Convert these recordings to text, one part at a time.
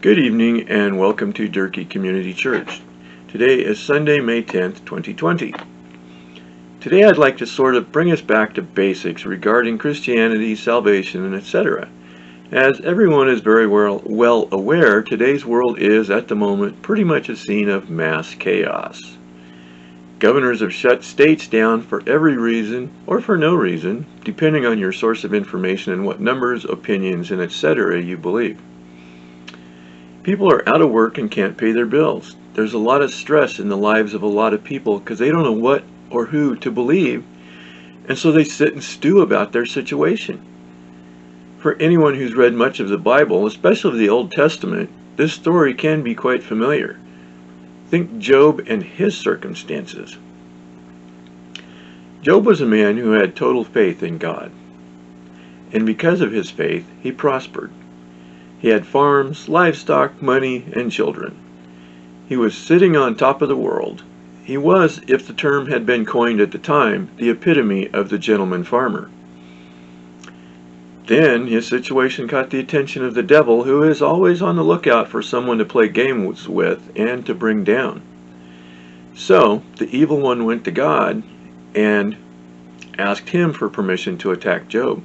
Good evening and welcome to Durkee Community Church. Today is Sunday, May 10th, 2020. Today I'd like to sort of bring us back to basics regarding Christianity, salvation, and etc. As everyone is very well aware, today's world is, at the moment, pretty much a scene of mass chaos. Governors have shut states down for every reason or for no reason, depending on your source of information and what numbers, opinions, and etc. you believe. People are out of work and can't pay their bills. There's a lot of stress in the lives of a lot of people because they don't know what or who to believe, and so they sit and stew about their situation. For anyone who's read much of the Bible, especially the Old Testament, this story can be quite familiar. Think Job and his circumstances. Job was a man who had total faith in God, and because of his faith, he prospered. He had farms, livestock, money, and children. He was sitting on top of the world. He was, if the term had been coined at the time, the epitome of the gentleman farmer. Then his situation caught the attention of the devil, who is always on the lookout for someone to play games with and to bring down. So the evil one went to God and asked him for permission to attack Job.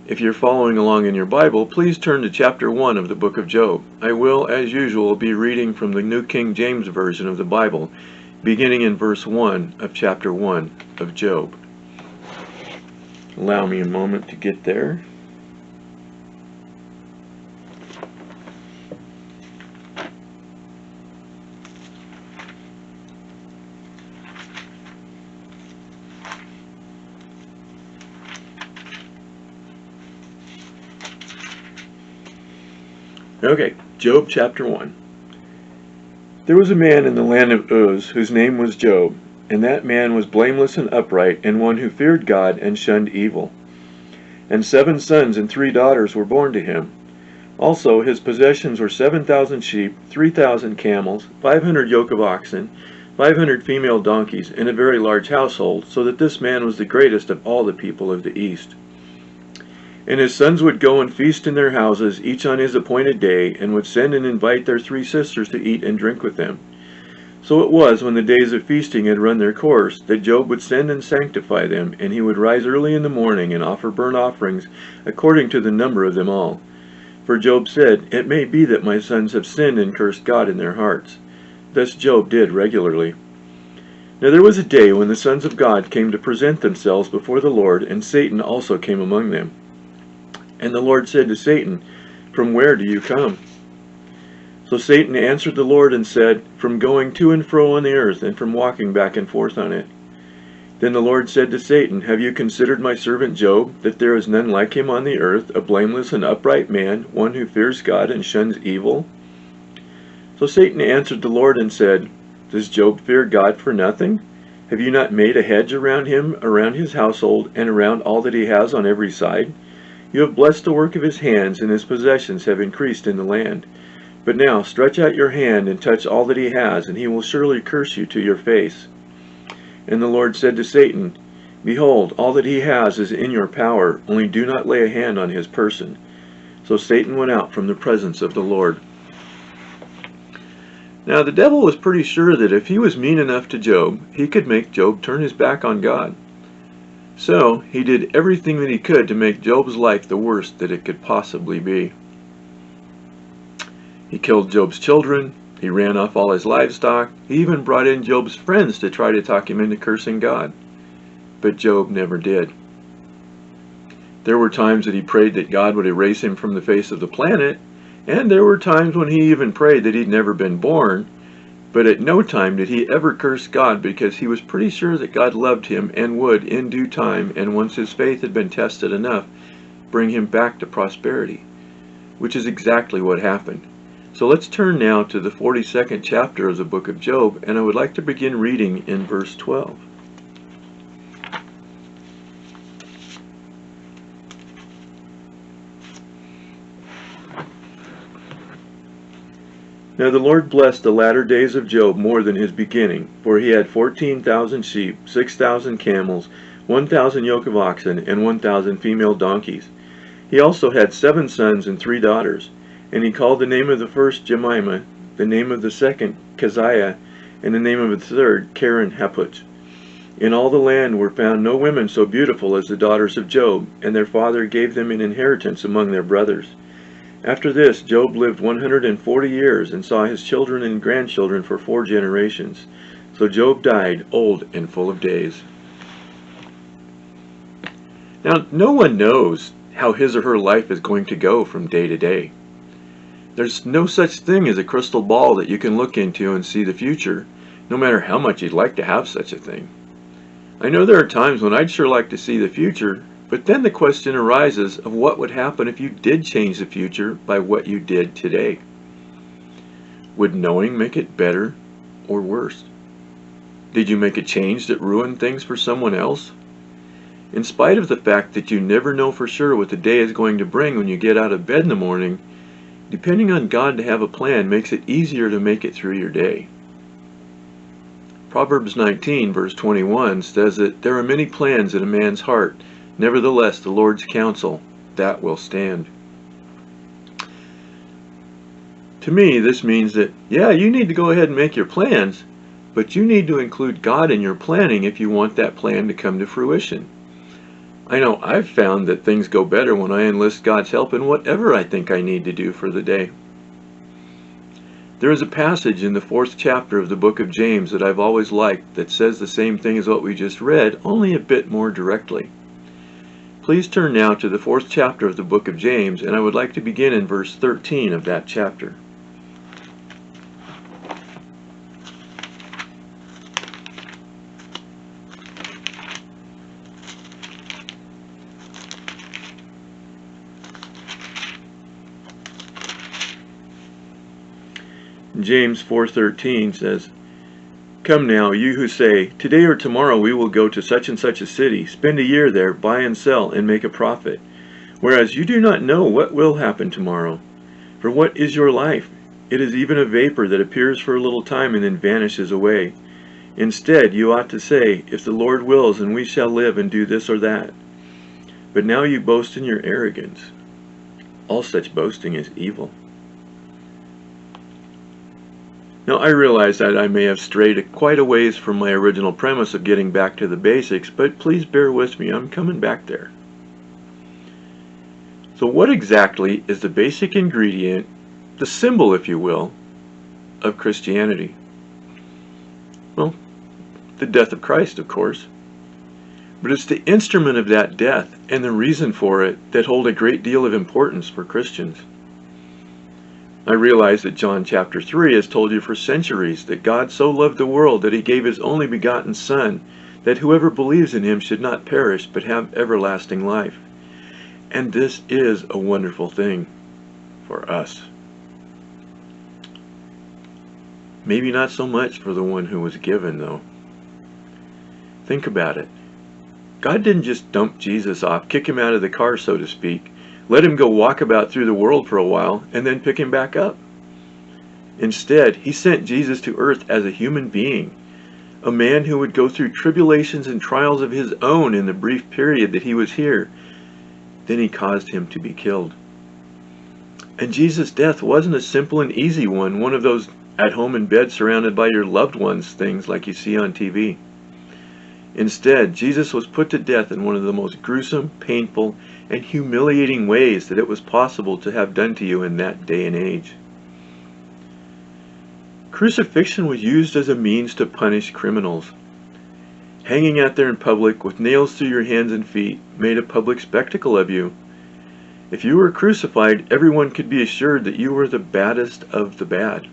If you're following along in your Bible, please turn to chapter 1 of the book of Job. I will, as usual, be reading from the New King James Version of the Bible, beginning in verse 1 of chapter 1 of Job. Allow me a moment to get there. Okay, Job chapter 1. There was a man in the land of Uz whose name was Job, and that man was blameless and upright, and one who feared God and shunned evil. And 7 sons and 3 daughters were born to him. Also his possessions were 7,000 sheep, 3,000 camels, 500 yoke of oxen, 500 female donkeys, and a very large household, so that this man was the greatest of all the people of the east. And his sons would go and feast in their houses, each on his appointed day, and would send and invite their 3 sisters to eat and drink with them. So it was, when the days of feasting had run their course, that Job would send and sanctify them, and he would rise early in the morning and offer burnt offerings according to the number of them all. For Job said, "It may be that my sons have sinned and cursed God in their hearts." Thus Job did regularly. Now there was a day when the sons of God came to present themselves before the Lord, and Satan also came among them. And the Lord said to Satan, "From where do you come?" So Satan answered the Lord and said, "From going to and fro on the earth, and from walking back and forth on it." Then the Lord said to Satan, "Have you considered my servant Job, that there is none like him on the earth, a blameless and upright man, one who fears God and shuns evil?" So Satan answered the Lord and said, "Does Job fear God for nothing? Have you not made a hedge around him, around his household, and around all that he has on every side? You have blessed the work of his hands, and his possessions have increased in the land. But now stretch out your hand and touch all that he has, and he will surely curse you to your face." And the Lord said to Satan, "Behold, all that he has is in your power, only do not lay a hand on his person." So Satan went out from the presence of the Lord. Now the devil was pretty sure that if he was mean enough to Job, he could make Job turn his back on God. So he did everything that he could to make Job's life the worst that it could possibly be. He killed Job's children, he ran off all his livestock, he even brought in Job's friends to try to talk him into cursing God. But Job never did. There were times that he prayed that God would erase him from the face of the planet, and there were times when he even prayed that he'd never been born, but at no time did he ever curse God, because he was pretty sure that God loved him and would, in due time, and once his faith had been tested enough, bring him back to prosperity, which is exactly what happened. So let's turn now to the 42nd chapter of the book of Job, and I would like to begin reading in verse 12. Now the Lord blessed the latter days of Job more than his beginning, for he had 14,000 sheep, 6,000 camels, 1,000 yoke of oxen, and 1,000 female donkeys. He also had 7 sons and 3 daughters, and he called the name of the first Jemimah, the name of the second Keziah, and the name of the third Karen Haput. In all the land were found no women so beautiful as the daughters of Job, and their father gave them an inheritance among their brothers. After this, Job lived 140 years and saw his children and grandchildren for 4 generations. So Job died old and full of days. Now, no one knows how his or her life is going to go from day to day. There's no such thing as a crystal ball that you can look into and see the future, no matter how much you'd like to have such a thing. I know there are times when I'd sure like to see the future, but then the question arises of what would happen if you did change the future by what you did today. Would knowing make it better or worse? Did you make a change that ruined things for someone else? In spite of the fact that you never know for sure what the day is going to bring when you get out of bed in the morning, depending on God to have a plan makes it easier to make it through your day. Proverbs 19 verse 21 says that there are many plans in a man's heart, nevertheless the Lord's counsel, that will stand. To me, this means that, yeah, you need to go ahead and make your plans, but you need to include God in your planning if you want that plan to come to fruition. I know I've found that things go better when I enlist God's help in whatever I think I need to do for the day. There is a passage in the 4th chapter of the book of James that I've always liked that says the same thing as what we just read, only a bit more directly. Please turn now to the 4th chapter of the book of James, and I would like to begin in verse 13 of that chapter. James 4:13 says, "Come now, you who say, 'Today or tomorrow we will go to such and such a city, spend a year there, buy and sell, and make a profit,' whereas you do not know what will happen tomorrow. For what is your life? It is even a vapor that appears for a little time and then vanishes away. Instead, you ought to say, 'If the Lord wills, and we shall live and do this or that.' But now you boast in your arrogance. All such boasting is evil." Now, I realize that I may have strayed quite a ways from my original premise of getting back to the basics, but please bear with me, I'm coming back there. So what exactly is the basic ingredient, the symbol, if you will, of Christianity? Well, the death of Christ, of course. But it's the instrument of that death and the reason for it that hold a great deal of importance for Christians. I realize that John chapter 3 has told you for centuries that God so loved the world that he gave his only begotten Son, that whoever believes in him should not perish but have everlasting life. And this is a wonderful thing for us. Maybe not so much for the one who was given, though. Think about it. God didn't just dump Jesus off, kick him out of the car, so to speak, let him go walk about through the world for a while, and then pick him back up. Instead, he sent Jesus to earth as a human being, a man who would go through tribulations and trials of his own in the brief period that he was here. Then he caused him to be killed. And Jesus' death wasn't a simple and easy one of those at home in bed surrounded by your loved ones things like you see on TV. Instead, Jesus was put to death in one of the most gruesome, painful, and humiliating ways that it was possible to have done to you in that day and age. Crucifixion was used as a means to punish criminals. Hanging out there in public with nails through your hands and feet made a public spectacle of you. If you were crucified, everyone could be assured that you were the baddest of the bad.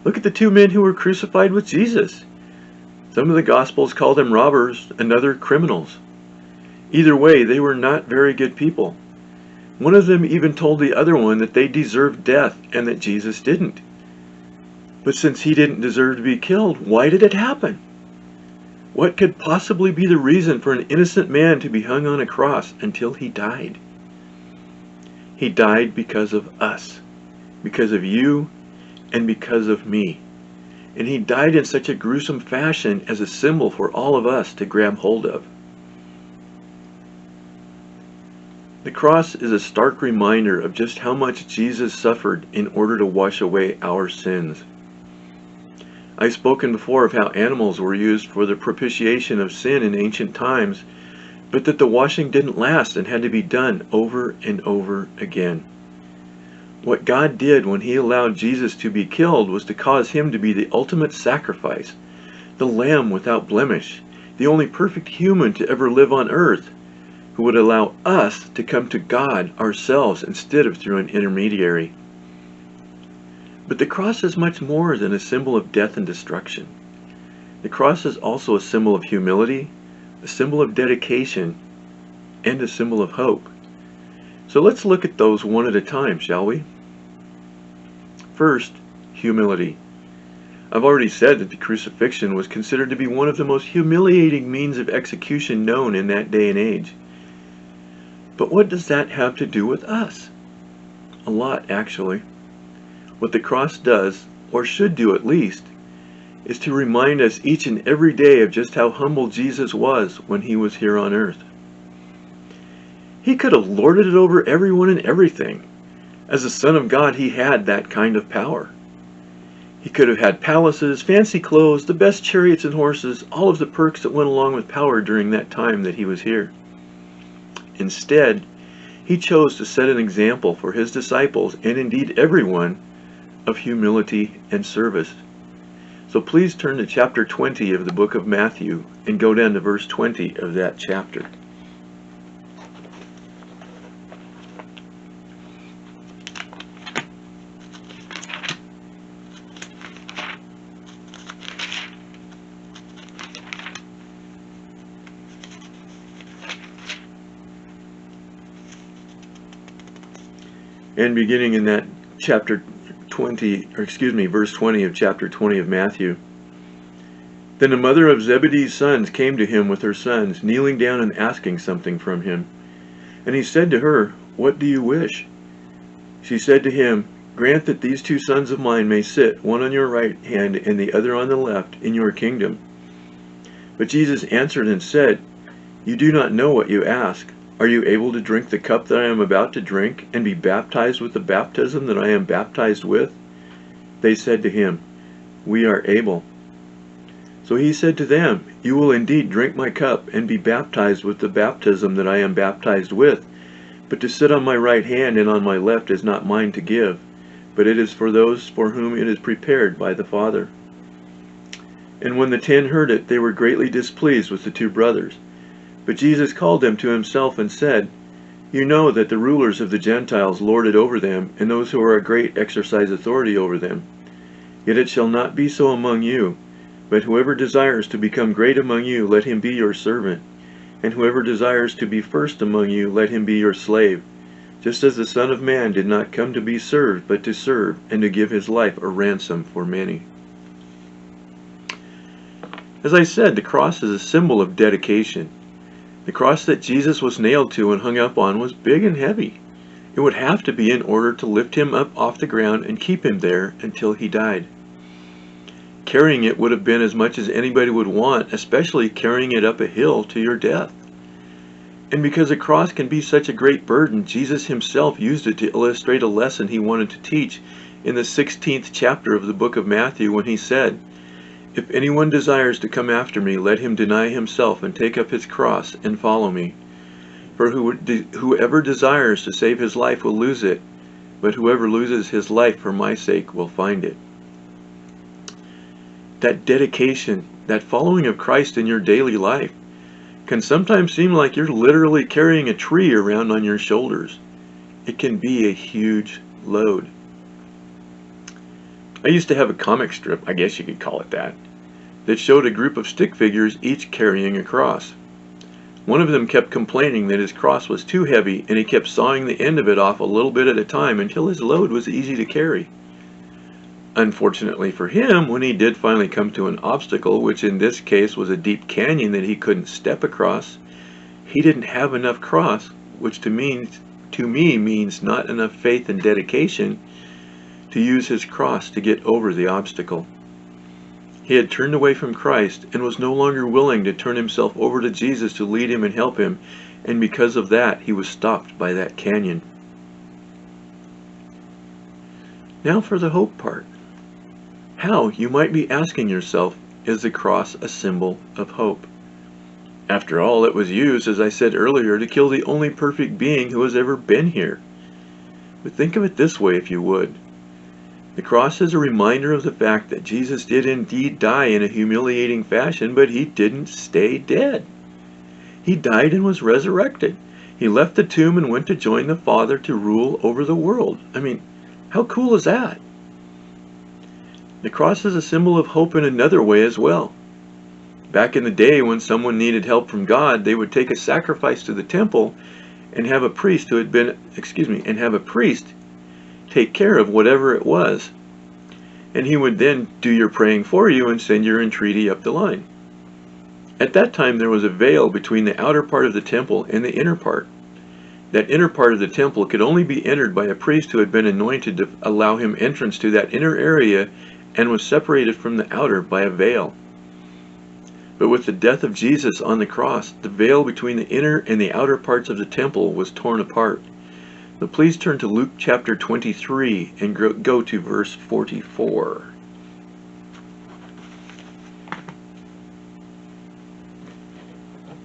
Look at the 2 men who were crucified with Jesus. Some of the Gospels call them robbers, another criminals. Either way, they were not very good people. One of them even told the other one that they deserved death and that Jesus didn't. But since he didn't deserve to be killed, why did it happen? What could possibly be the reason for an innocent man to be hung on a cross until he died? He died because of us, because of you, and because of me. And he died in such a gruesome fashion as a symbol for all of us to grab hold of. The cross is a stark reminder of just how much Jesus suffered in order to wash away our sins. I've spoken before of how animals were used for the propitiation of sin in ancient times, but that the washing didn't last and had to be done over and over again. What God did when He allowed Jesus to be killed was to cause Him to be the ultimate sacrifice, the Lamb without blemish, the only perfect human to ever live on earth, who would allow us to come to God ourselves instead of through an intermediary. But the cross is much more than a symbol of death and destruction. The cross is also a symbol of humility, a symbol of dedication, and a symbol of hope. So let's look at those one at a time, shall we? First, humility. I've already said that the crucifixion was considered to be one of the most humiliating means of execution known in that day and age. But what does that have to do with us? A lot, actually. What the cross does, or should do at least, is to remind us each and every day of just how humble Jesus was when He was here on earth. He could have lorded it over everyone and everything. As the Son of God, He had that kind of power. He could have had palaces, fancy clothes, the best chariots and horses, all of the perks that went along with power during that time that He was here. Instead, He chose to set an example for His disciples, and indeed everyone, of humility and service. So please turn to chapter 20 of the book of Matthew and go down to verse 20 of that chapter. And beginning in that chapter 20, or excuse me, verse 20 of chapter 20 of Matthew. Then the mother of Zebedee's sons came to Him with her sons, kneeling down and asking something from Him. And He said to her, "What do you wish?" She said to Him, "Grant that these 2 sons of mine may sit, one on your right hand and the other on the left, in your kingdom." But Jesus answered and said, "You do not know what you ask. Are you able to drink the cup that I am about to drink, and be baptized with the baptism that I am baptized with?" They said to Him, "We are able." So He said to them, "You will indeed drink my cup, and be baptized with the baptism that I am baptized with. But to sit on my right hand and on my left is not mine to give, but it is for those for whom it is prepared by the Father." And when the 10 heard it, they were greatly displeased with the 2 brothers. But Jesus called them to Himself and said, "You know that the rulers of the Gentiles lord it over them, and those who are great exercise authority over them. Yet it shall not be so among you. But whoever desires to become great among you, let him be your servant. And whoever desires to be first among you, let him be your slave. Just as the Son of Man did not come to be served, but to serve, and to give His life a ransom for many." As I said, the cross is a symbol of dedication. The cross that Jesus was nailed to and hung up on was big and heavy. It would have to be in order to lift Him up off the ground and keep Him there until He died. Carrying it would have been as much as anybody would want, especially carrying it up a hill to your death. And because a cross can be such a great burden, Jesus Himself used it to illustrate a lesson He wanted to teach in the 16th chapter of the book of Matthew, when He said, "If anyone desires to come after me, let him deny himself and take up his cross and follow me. For whoever desires to save his life will lose it, but whoever loses his life for my sake will find it." That dedication, that following of Christ in your daily life, can sometimes seem like you're literally carrying a tree around on your shoulders. It can be a huge load. I used to have a comic strip, I guess you could call it that showed a group of stick figures each carrying a cross. One of them kept complaining that his cross was too heavy, and he kept sawing the end of it off a little bit at a time until his load was easy to carry. Unfortunately for him, when he did finally come to an obstacle, which in this case was a deep canyon that he couldn't step across, he didn't have enough cross, which to me means not enough faith and dedication to use his cross to get over the obstacle. He had turned away from Christ and was no longer willing to turn himself over to Jesus to lead him and help him, and because of that, he was stopped by that canyon. Now for the hope part. How, you might be asking yourself, is the cross a symbol of hope? After all, it was used, as I said earlier, to kill the only perfect being who has ever been here. But think of it this way, if you would. The cross is a reminder of the fact that Jesus did indeed die in a humiliating fashion, but he didn't stay dead. He died and was resurrected. He left the tomb and went to join the Father to rule over the world. I mean, how cool is that? The cross is a symbol of hope in another way as well. Back in the day, when someone needed help from God, they would take a sacrifice to the temple and have a priest take care of whatever it was. And he would then do your praying for you and send your entreaty up the line. At that time, there was a veil between the outer part of the temple and the inner part. That inner part of the temple could only be entered by a priest who had been anointed to allow him entrance to that inner area and was separated from the outer by a veil. But with the death of Jesus on the cross, the veil between the inner and the outer parts of the temple was torn apart. So please turn to Luke chapter 23 and go to verse 44.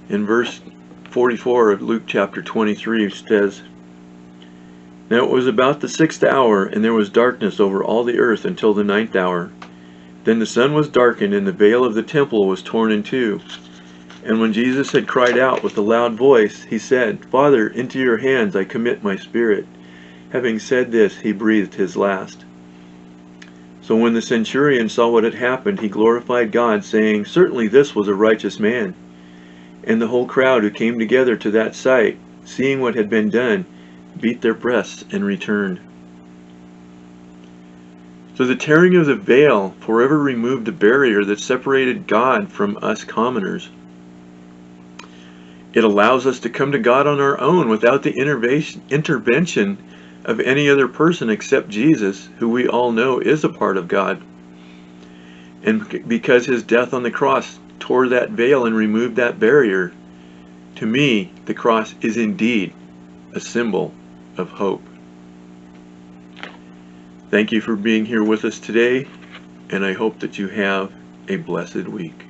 In verse 44 of Luke chapter 23 it says, "Now it was about the 6th hour, and there was darkness over all the earth until the 9th hour. Then the sun was darkened, and the veil of the temple was torn in two. And when Jesus had cried out with a loud voice, he said, 'Father, into your hands I commit my spirit.' Having said this, he breathed his last. So when the centurion saw what had happened, he glorified God, saying, 'Certainly this was a righteous man.' And the whole crowd who came together to that sight, seeing what had been done, beat their breasts and returned." So the tearing of the veil forever removed the barrier that separated God from us commoners. It allows us to come to God on our own without the intervention of any other person except Jesus, who we all know is a part of God. And because his death on the cross tore that veil and removed that barrier, to me, the cross is indeed a symbol of hope. Thank you for being here with us today, and I hope that you have a blessed week.